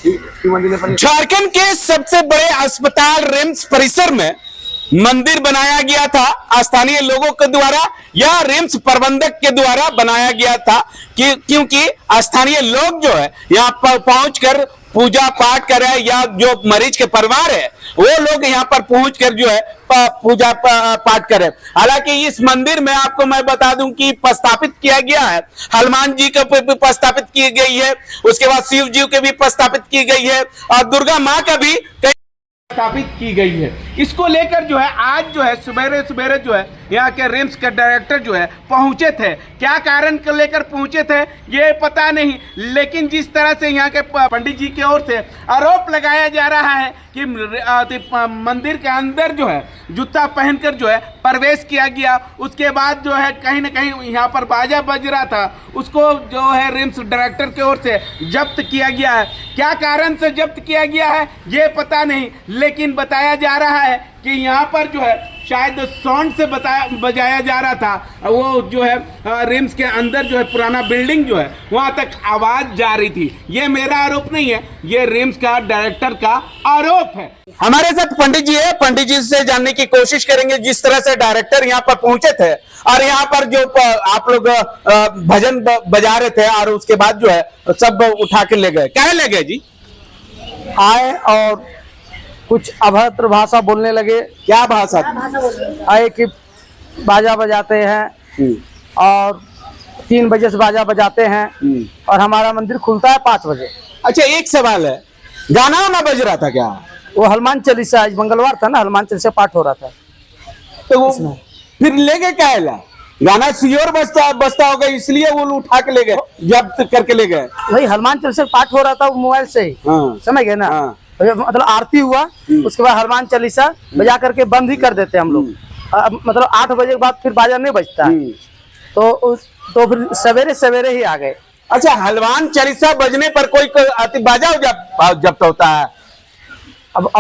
झारखंड के सबसे बड़े अस्पताल रिम्स परिसर में मंदिर बनाया गया था स्थानीय लोगों के द्वारा या रिम्स प्रबंधक के द्वारा बनाया गया था क्योंकि स्थानीय लोग जो है यहाँ पर पहुंचकर पूजा पाठ करे या जो मरीज के परिवार है वो लोग यहाँ पर पहुंचकर जो है पूजा पाठ करे। हालांकि इस मंदिर में आपको मैं बता दूं कि प्रस्तापित किया गया है, हनुमान जी का भी प्रस्तापित की गई है, उसके बाद शिव जी के भी प्रस्तापित की गई है और दुर्गा माँ का भी स्थापित की गई है। इसको लेकर जो है आज जो है सवेरे सवेरे जो है यहाँ के रिम्स के डायरेक्टर जो है पहुंचे थे। क्या कारण को लेकर पहुंचे थे ये पता नहीं, लेकिन जिस तरह से यहाँ के पंडित जी की ओर से आरोप लगाया जा रहा है कि मंदिर के अंदर जो है जूता पहनकर जो है प्रवेश किया गया, उसके बाद जो है कहीं ना कहीं यहाँ पर बाजा बज रहा था, उसको जो है रिम्स डायरेक्टर की ओर से जब्त किया गया है। क्या कारण से जब्त किया गया है ये पता नहीं, लेकिन बताया जा रहा है कि यहाँ पर जो है शायद साउंड से बजाया जा रहा था, वो जो है रिम्स के अंदर जो है पुराना बिल्डिंग जो है वहाँ तक आवाज जा रही थी। ये मेरा आरोप नहीं है, ये रिम्स का डायरेक्टर का आरोप है। हमारे साथ पंडित जी है, पंडित जी से जानने की कोशिश करेंगे जिस तरह से डायरेक्टर यहाँ पर पहुंचे थे और यहाँ पर जो आप लोग भजन बजा रहे थे और उसके बाद जो है सब उठा के ले गए। क्या ले गए जी? आए और कुछ अभद्र भाषा बोलने लगे। क्या भाषा? आए कि बाजा बजाते हैं और 3 बजे से बाजा बजाते हैं और हमारा मंदिर खुलता है 5 बजे। अच्छा, एक सवाल है, गाना ना बज रहा था क्या? वो हनुमान चालीसा, आज मंगलवार था ना, हनुमान चालीसा पाठ हो रहा था, तो वो फिर ले गए क्या? गाना सियोर बजता होगा इसलिए वो उठा के ले गए, जब्त करके ले गए। वही हनुमान चालीसा पाठ हो रहा था मोबाइल से ही। समझ गए ना? मतलब आरती हुआ, उसके बाद हनुमान चालीसा बजा करके बंद ही कर देते हैं हम लोग। मतलब 8 बजे के बाद फिर बाजा नहीं बजता है, तो फिर सवेरे सवेरे ही आ गए। अच्छा, हनुमान चालीसा बजने पर कोई बाजा जब्त होता है? अब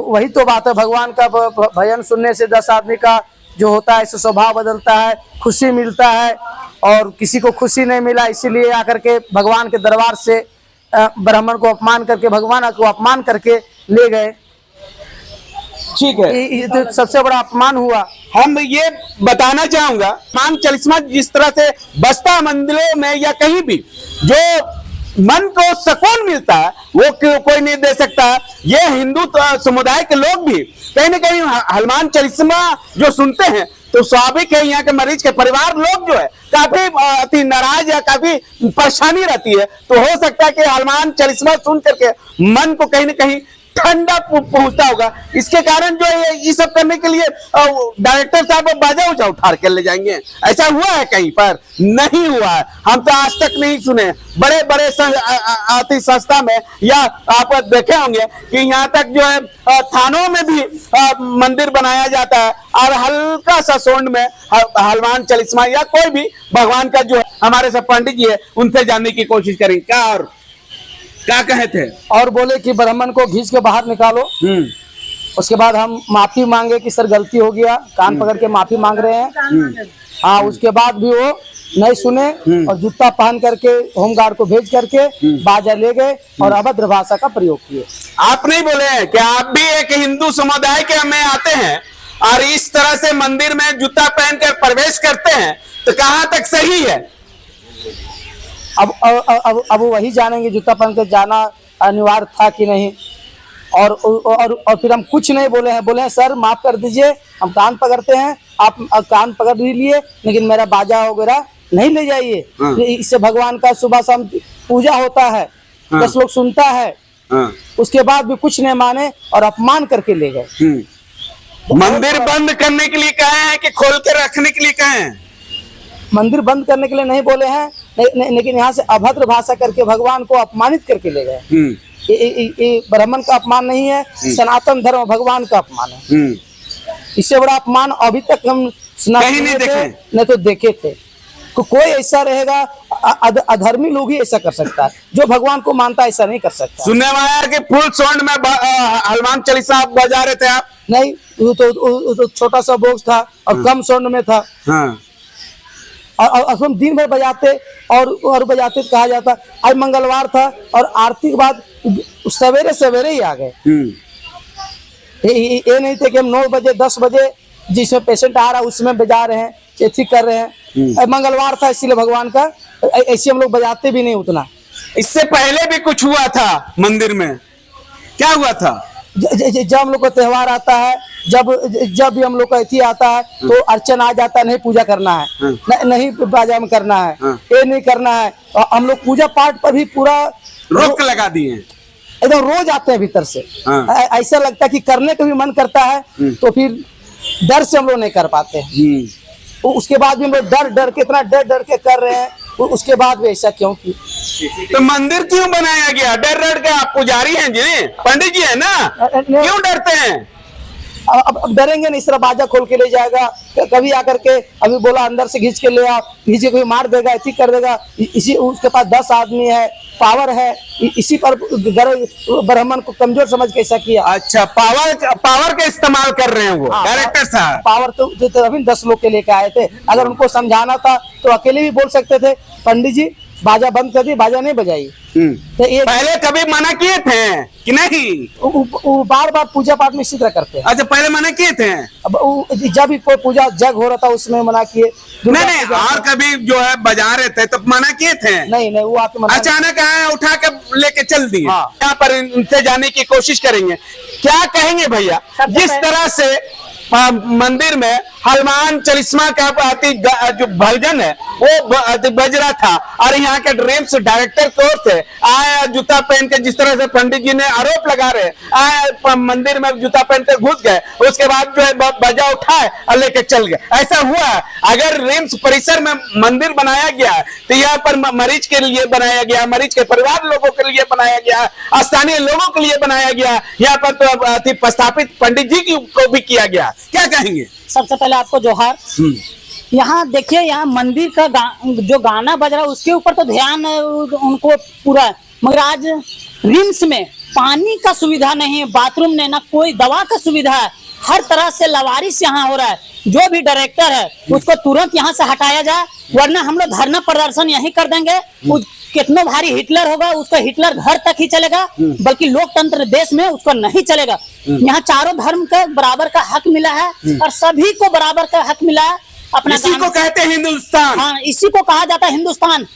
वही तो बात है, भगवान का भजन सुनने से 10 आदमी का जो होता है स्वभाव बदलता है, खुशी मिलता है, और किसी को खुशी नहीं मिला इसीलिए आकर के भगवान के दरबार से ब्राह्मण को अपमान करके भगवान को अपमान करके ले गए। ठीक है, ये तो सबसे बड़ा अपमान हुआ। हम ये बताना चाहूंगा, हनुमान चालीसा जिस तरह से बस्ता मंदिरों में या कहीं भी जो मन को सुकून मिलता है वो कोई नहीं दे सकता। ये हिंदू समुदाय के लोग भी कहीं ना कहीं हनुमान चालीसा जो सुनते हैं तो स्वाभाविक है यहाँ के मरीज के परिवार लोग जो है काफी अति नाराज या काफी परेशानी रहती है, तो हो सकता है कि हनुमान चालीसा सुन करके मन को कहीं ना कहीं ठंडा पहुंचता होगा। इसके कारण जो है ये सब करने के लिए डायरेक्टर साहब बाजा उजा उठा के ले जाएंगे, ऐसा हुआ है कहीं पर? नहीं हुआ है, हम तो आज तक नहीं सुने। बड़े बड़े आर्थिक संस्था में या आप देखे होंगे कि यहाँ तक जो है थानों में भी मंदिर बनाया जाता है और हल्का सा साउंड में हनुमान चालीसा या कोई भी भगवान का जो है, हमारे सब पंडित जी है उनसे जानने की कोशिश करेंगे। क्या कहे थे? और बोले कि ब्राह्मण को घींच के बाहर निकालो। उसके बाद हम माफी मांगे कि सर गलती हो गया, कान पकड़ के माफी मांग रहे हैं। हाँ, उसके बाद भी वो नहीं सुने और जूता पहन करके होमगार्ड को भेज करके बाजा ले गए और अभद्र भाषा का प्रयोग किए। आप नहीं बोले हैं कि आप भी एक हिंदू समुदाय के में आते हैं और इस तरह से मंदिर में जूता पहनकर प्रवेश करते हैं, तो कहाँ तक सही है? अब वही जानेंगे जूता पहन के जाना अनिवार्य था कि नहीं। और फिर हम कुछ नहीं बोले हैं सर माफ कर दीजिए, हम कान पकड़ते हैं, आप कान पकड़ ही लिए, लेकिन मेरा बाजा वगैरह नहीं ले जाइए। इससे भगवान का सुबह शाम पूजा होता है, 10 लोग सुनता है। उसके बाद भी कुछ नहीं माने और अपमान करके ले गए। मंदिर बंद करने के लिए कहे हैं कि खोल के रखने के लिए कहे हैं? मंदिर बंद करने के लिए नहीं बोले हैं, लेकिन यहाँ से अभद्र भाषा करके भगवान को अपमानित करके ले गए। ये ब्राह्मण का अपमान नहीं है, सनातन धर्म भगवान का अपमान है। इससे बड़ा अपमान अभी तक हम कहीं नहीं देखे, नहीं तो देखे थे। कोई ऐसा रहेगा, अधर्मी लोग ही ऐसा कर सकता है, जो भगवान को मानता है ऐसा नहीं कर सकता। सुनने में आया कि फुल साउंड में हनुमान चालीसा बजा रहे थे आप? नहीं, वो तो छोटा सा बॉक्स था और कम साउंड में था। और हम दिन भर बजाते और बजाते कहा जाता। आज मंगलवार था और आरती के बाद सवेरे सवेरे ही आ गए। ये नहीं थे कि हम 9 बजे 10 बजे जिसमें पेशेंट आ रहा है उसमें बजा रहे हैं, ठीक कर रहे हैं। मंगलवार था इसलिए भगवान का ऐसे हम लोग बजाते भी नहीं उतना। इससे पहले भी कुछ हुआ था मंदिर में, क्या हुआ था? जब हम लोग का त्योहार आता है, जब भी हम लोग का अथी आता है तो अर्चन आ जाता है, नहीं पूजा करना है, नहीं बाजा में करना है, ये नहीं करना है। और हम लोग पूजा पाठ पर भी पूरा रोक लगा दिए हैं। एकदम रोज आते हैं भीतर से। ऐसा लगता है कि करने का भी मन करता है तो फिर डर से हम लोग नहीं कर पाते हैं। उसके बाद भी हम लोग डर के इतना डर के कर रहे हैं, उसके बाद भी ऐसा क्यों की? तो मंदिर क्यों बनाया गया? डर के आप पुजारी हैं जी, पंडित जी है ना, क्यों डरते हैं? अब डरेंगे नहीं, इस तरह बाजा खोल के ले जाएगा, कभी आकर के अभी बोला अंदर से खींच के ले आओ, खींचे कोई मार देगा, ऐसी कर देगा। इसी उसके पास 10 आदमी है, पावर है, इसी पर ब्राह्मण को कमजोर समझ के ऐसा किया। अच्छा, पावर का इस्तेमाल कर रहे हैं वो डायरेक्टर साहब। पावर तो अभी 10 लोग के लेके आए थे, अगर उनको समझाना था तो अकेले भी बोल सकते थे पंडित जी बाजा बंद कर दी, बाजा नहीं बजाई। तो ये पहले कभी मना किए थे कि नहीं? वो बार पूजा पाठ में इसी तरह करते हैं। अच्छा, पहले मना किए थे? अब जब भी कोई पूजा जग हो रहा था उसमें मना किए। नहीं, और कभी जो है बजा रहे थे तो मना किए थे? नहीं, वो आपके अचानक आए, उठा के लेके चल दिए। हाँ। यहाँ पर इनसे जाने की कोशिश करेंगे। क्या कहेंगे भैया, जिस तरह से मंदिर में हनुमान चालीसा का जो भजन है वो बज रहा था और यहाँ के ड्रीम्स डायरेक्टर की ओर से आए जूता पहन के, जिस तरह से पंडित जी ने आरोप लगा रहे आए मंदिर में जूता पहन के घुस गए, उसके बाद जो है बजा उठाए और लेके चल गए, ऐसा हुआ है? अगर रिम्स परिसर में मंदिर बनाया गया है तो यहाँ पर मरीज के लिए बनाया गया, मरीज के परिवार लोगों के लिए बनाया गया, स्थानीय लोगों के लिए बनाया गया, यहाँ पर तो प्रस्थापित पंडित जी को भी किया गया। क्या कहेंगे? सबसे पहले आपको जोहार। यहाँ देखिए, यहाँ मंदिर का जो गाना बज रहा है उसके ऊपर तो ध्यान उनको पूरा है, मगर आज रिम्स में पानी का सुविधा नहीं है, बाथरूम नहीं, ना कोई दवा का सुविधा है, हर तरह से लवारिस यहाँ हो रहा है। जो भी डायरेक्टर है उसको तुरंत यहाँ से हटाया जाए, वरना हम लोग धरना प्रदर्शन यही कर देंगे। कितना भारी हिटलर होगा, उसका हिटलर घर तक ही चलेगा, बल्कि लोकतंत्र देश में उसका नहीं चलेगा। यहाँ चारों धर्म का बराबर का हक मिला है और सभी को बराबर का हक मिला है। अपना इसी को कहते हैं हिंदुस्तान। हाँ, इसी को कहा जाता है हिंदुस्तान।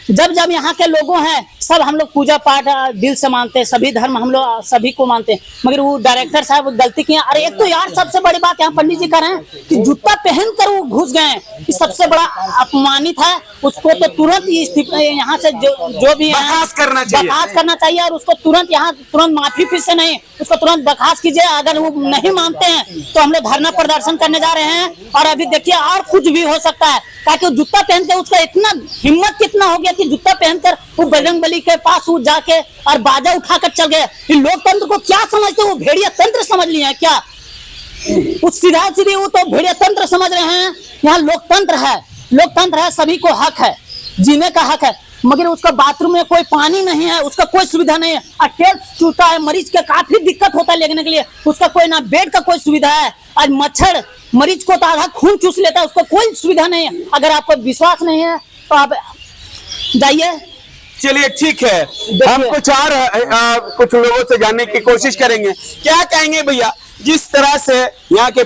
जब यहाँ के लोगों हैं सब हम लोग पूजा पाठ दिल से मानते हैं, सभी धर्म हम लोग सभी को मानते हैं, मगर वो डायरेक्टर साहब गलती किया। अरे एक तो यार सबसे बड़ी बात यहाँ पंडित जी कर रहे हैं कि जूता पहन कर वो घुस गए, ये सबसे बड़ा अपमानित है। उसको तो तुरंत यहाँ से जो भी बर्खास्त करना चाहिए और उसको तुरंत माफी फिर से नहीं, उसको तुरंत बर्खास्त कीजिए। अगर वो नहीं मानते हैं तो हम लोग धरना प्रदर्शन करने जा रहे हैं। और अभी देखिए और कुछ भी हो सकता है, ताकि जूता पहनते उसका इतना हिम्मत कितना हो गया कि जूता पहनकर वो बजरंगबली के पास जाके और बाजा उठाकर चल गए। लोकतंत्र को क्या समझते, वो भेड़िया तंत्र समझ लिए हैं क्या? उस सीधी वो तो भेड़िया तंत्र समझ रहे हैं। यहाँ लोकतंत्र है, सभी को हक है, जीने का हक है, मगर उसका बाथरूम में कोई पानी नहीं है, उसका कोई सुविधा नहीं है, अटैक छूटा है, मरीज के काफी दिक्कत होता है लेने के लिए, उसका कोई ना बेड का कोई सुविधा है। आज मच्छर मरीज को तो आधा खून चूस लेता है, उसको कोई सुविधा नहीं है। अगर आपको विश्वास नहीं है तो आप जाइए। चलिए ठीक है, हम कुछ लोगों से जानने की कोशिश करेंगे। क्या कहेंगे भैया, जिस तरह से यहाँ के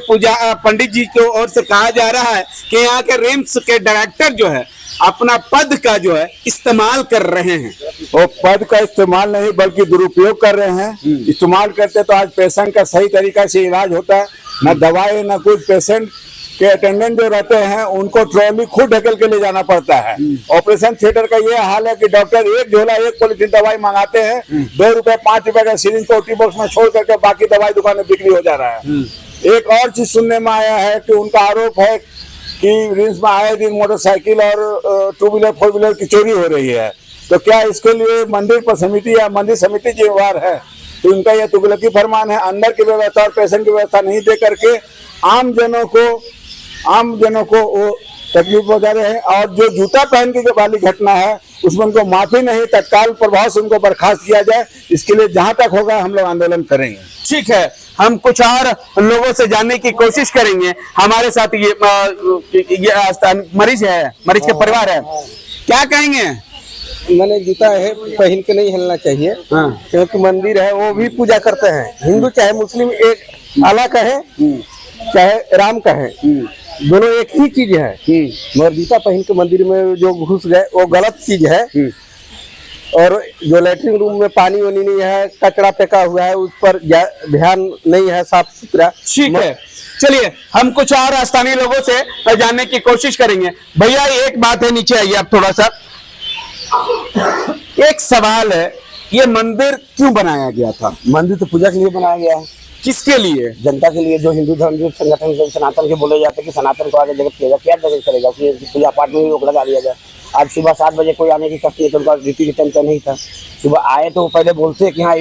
पंडित जी की ओर से कहा जा रहा है कि यहाँ के रिम्स के डायरेक्टर जो है अपना पद का जो है इस्तेमाल कर रहे हैं। वो पद का इस्तेमाल नहीं बल्कि दुरुपयोग कर रहे हैं। इस्तेमाल करते तो आज पेशेंट का सही तरीका से इलाज होता है, न दवाई न कुछ। पेशेंट के अटेंडेंट जो रहते हैं उनको ट्रॉली खुद ढकेल के ले जाना पड़ता है। ऑपरेशन थिएटर का ये हाल है कि डॉक्टर एक झोला एक पॉलिथीन दवाई मंगाते हैं, 2 रुपए 5 रुपए का सिरिंज को टी बॉक्स में छोड़ करके बाकी दवाई दुकान में बिक्री हो जा रहा है। एक और चीज सुनने में आया है कि उनका आरोप है कि रिम्स में आए दिन मोटरसाइकिल और 2 व्हीलर 4 व्हीलर की चोरी हो रही है। तो क्या इसके लिए मंदिर पर समिति या मंदिर समिति जिम्मेवार है? तो इनका यह तुगलकी फरमान है। अंदर की व्यवस्था और पेशेंट की व्यवस्था नहीं दे करके आम जनों को वो तकलीफ हो जा रहे हैं। और जो जूता पहन के जो वाली घटना है उसमें उनको माफी नहीं, तत्काल प्रभाव से उनको बर्खास्त किया जाए। इसके लिए जहां तक होगा हम लोग आंदोलन करेंगे। ठीक है, हम कुछ और लोगों से जानने की कोशिश करेंगे। हमारे साथ ये मरीज है, मरीज के परिवार है, क्या कहेंगे? मैंने जूता है पहन के नहीं हिलना चाहिए, क्योंकि मंदिर है, वो भी पूजा करते हैं। हिंदू चाहे मुस्लिम, एक अल्लाह का है चाहे राम का है, दोनों एक ही चीज है। मगर जूता पहन के मंदिर में जो घुस गए वो गलत चीज है। और जो लेटरिन रूम में पानी वानी नहीं है, कचरा फेंका हुआ है, उस पर ध्यान नहीं है, साफ सुथरा। ठीक है, चलिए हम कुछ और स्थानीय लोगों से जानने की कोशिश करेंगे। भैया एक बात है, नीचे आइए आप थोड़ा सा। एक सवाल है, ये मंदिर क्यों बनाया गया था? मंदिर तो पूजा के लिए बनाया गया है। किसके लिए? जनता के लिए, जो हिंदू धर्म संगठन जो सनातन के बोले जाते हैं कि सनातन को आगे जगत किया क्या जगत करेगा, पूजा पाठ में भी रोक लगा दिया जाए। आज सुबह 7 बजे कोई आने की करती है तो उनका ड्यूटी के टाइम नहीं था। सुबह आए तो पहले बोलते हैं कि हाँ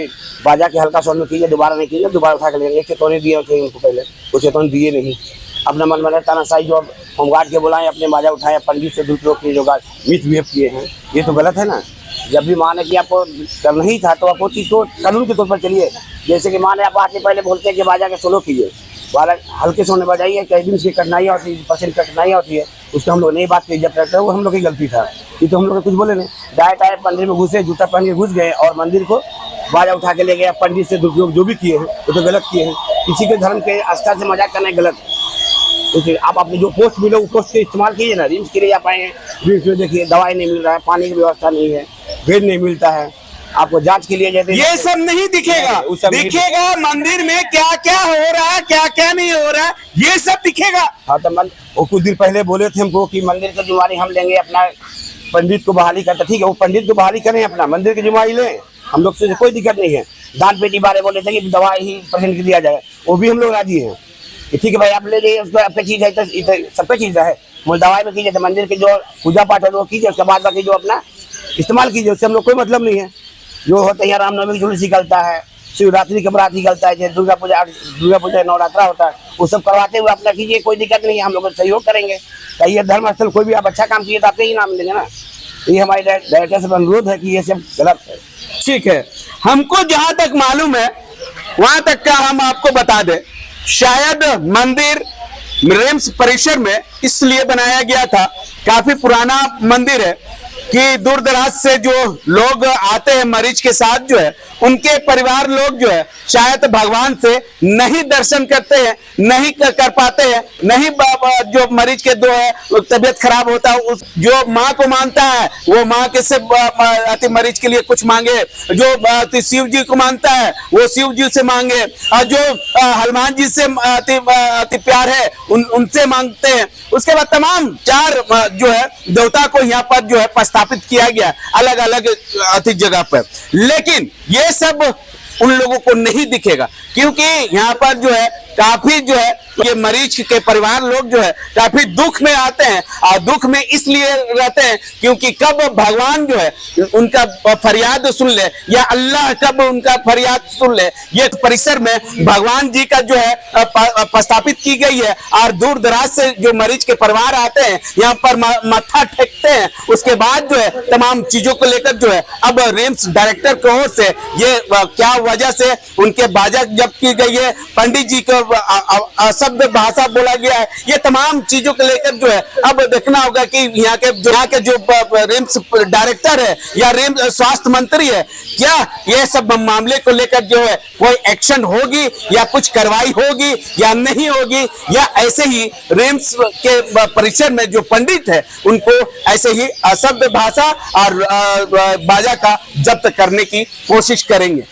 बाजा के हल्का साउंड में कीजिए, दोबारा नहीं कीजिए, दोबारा उठा के लेंगे। एक चेतौनी दिए थे उनको, पहले वो चेतौनी दिए नहीं। अपना मन बने तानाशाही, जो होमगार्ड के बुलाएं, अपने बाजा उठाए, पंडित से दुरुपयोग किए, जो मिसबिहेव किए हैं, ये तो गलत है ना। जब भी माने कि आपको करना ही था तो आप वो चीज़ को कानून के तौर पर चलिए। जैसे कि माने आप आके पहले बोलते हैं कि बाजा के सोलो कीजिए, वाला हल्के सोने बजाइए, कई दिन से कठिनाइयाँ होती है, परसेंट कठिनाइयाँ होती है, उसको हम लोग नहीं बात की। जब करते हैं वो हम लोग की गलती था, ये तो हम लोग कुछ बोले नहीं। डायरेक्ट आए मंदिर में घुसे, जूता पहन के घुस गए और मंदिर को बाजा उठा के ले गए। पंडित से दुरुपयोग जो भी किए हैं वो तो गलत किए हैं। किसी के धर्म के आस्था से मजाक करना गलत है। तो आप अपने जो पोस्ट मिले वो पोस्ट के इस्तेमाल कीजिए ना। रिम्स के लिए आप आए हैं, रिम्स में देखिए दवाई नहीं मिल रहा है, पानी की व्यवस्था नहीं है, बेड नहीं मिलता है, आपको जांच के लिए जैसे ये सब नहीं दिखेगा, दिखेगा मंदिर में क्या क्या हो रहा है, क्या क्या नहीं हो रहा है, ये सब दिखेगा। हाँ तो वो कुछ दिन पहले बोले थे हमको कि मंदिर की जिम्मेदारी हम लेंगे, अपना पंडित को बहाली करते। ठीक है, वो पंडित को बहाली करें, अपना मंदिर की जिम्मेदारी लें, हम लोग से कोई दिक्कत नहीं है। दान पेटी बारे बोले थे कि दवाई ही पेशेंट को दिया जाए, वो भी हम लोग राजी हैं। ठीक है भाई, आप ले जाइए, उसको आपकी चीज़ है तो सबकी चीज़ है। वो दवाई में कीजिए, तो मंदिर के जो पूजा पाठ है वो कीजिए, उसके बाद बाकी जो अपना इस्तेमाल कीजिए, उससे हम लोग कोई मतलब नहीं है। जो होता है रामनवमी की जुलूस निकलता है, शिवरात्रि का बरात निकलता है, जैसे दुर्गा पूजा नवरात्रा होता है, वो सब करवाते हुए अपना कीजिए, कोई दिक्कत नहीं है, हम लोग सहयोग करेंगे। कहीं ये धर्म स्थल कोई भी आप अच्छा काम किए तो आपके ही नाम देंगे ना। ये हमारी डायरेक्टर से अनुरोध है कि ये सब गलत है। ठीक है, हमको जहां तक मालूम है वहां तक का हम आपको बता दें, शायद मंदिर रिम्स परिसर में इसलिए बनाया गया था, काफी पुराना मंदिर है कि दूर दराज से जो लोग आते हैं मरीज के साथ जो है, उनके परिवार लोग जो है शायद भगवान से नहीं दर्शन करते हैं, नहीं कर पाते हैं, नहीं जो मरीज के दो है तबीयत खराब होता है, उस जो माँ को मानता है वो माँ के से मरीज के लिए कुछ मांगे, जो शिव जी को मानता है वो शिव जी से मांगे, और जो हनुमान जी से अति प्यार है उनसे मांगते हैं। उसके बाद तमाम 4 जो है देवता को यहाँ पर जो है स्थापित किया गया अलग अलग जगह पर। लेकिन ये सब उन लोगों को नहीं दिखेगा, क्योंकि यहाँ पर जो है काफी जो है ये मरीज के परिवार लोग जो है काफी दुख में आते हैं, और दुख में इसलिए रहते हैं क्योंकि कब भगवान जो है उनका फरियाद सुन ले, या अल्लाह कब उनका फरियाद सुन ले। ये परिसर में भगवान जी का जो है प्रस्थापित की गई है, और दूर दराज से जो मरीज के परिवार आते हैं यहाँ पर माथा टेकते हैं। उसके बाद जो है तमाम चीजों को लेकर जो है अब रिम्स डायरेक्टर की ओर से ये क्या वजह से उनके बाजा जब्त की गई है, पंडित जी को अशब्द भाषा बोला गया है, ये तमाम चीजों को लेकर जो है अब देखना होगा कि यहाँ के जो रिम्स डायरेक्टर है या रिम्स स्वास्थ्य मंत्री है, क्या ये सब मामले को लेकर जो है कोई एक्शन होगी या कुछ कार्रवाई होगी या नहीं होगी, या ऐसे ही रिम्स के परिसर में जो पंडित है उनको ऐसे ही अशब्द भाषा और बाजा का जब्त करने की कोशिश करेंगे।